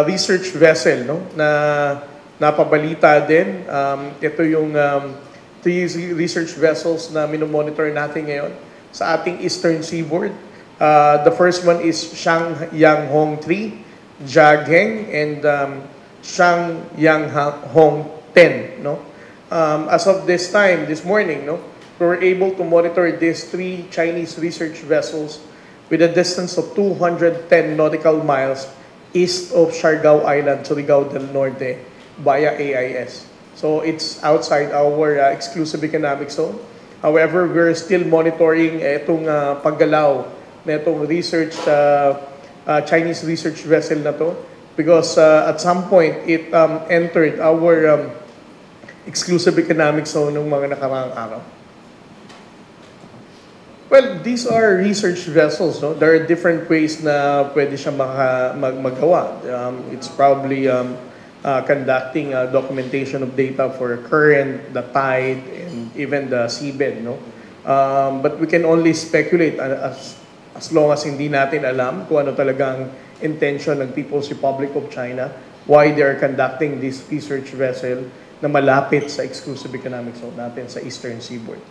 research vessel, no, na napabalita din. Ito yung three research vessels na minomonitor natin ngayon sa ating Eastern Seaboard. The first one is Shangyang-Hong 3, Jiagang, and Shangyang-Hong 10. No? As of this time, this morning, no, we were able to monitor these three Chinese research vessels with a distance of 210 nautical miles east of Siargao Island, Surigao del Norte, via AIS. So it's outside our exclusive economic zone. However, we're still monitoring itong paggalaw na itong Chinese research vessel na to because at some point it entered our exclusive economic zone ng mga nakaraang araw. Well, these are research vessels. No? There are different ways na pwede siya magawa. It's probably conducting documentation of data for current, the tide, and even the seabed. No? But we can only speculate as long as hindi natin alam kung ano talagang intention ng People's Republic of China, why they are conducting this research vessel na malapit sa exclusive economic zone natin sa Eastern Seaboard.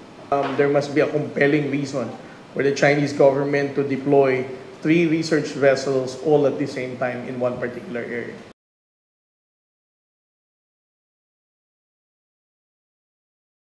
There must be a compelling reason for the Chinese government to deploy 3 research vessels all at the same time in one particular area.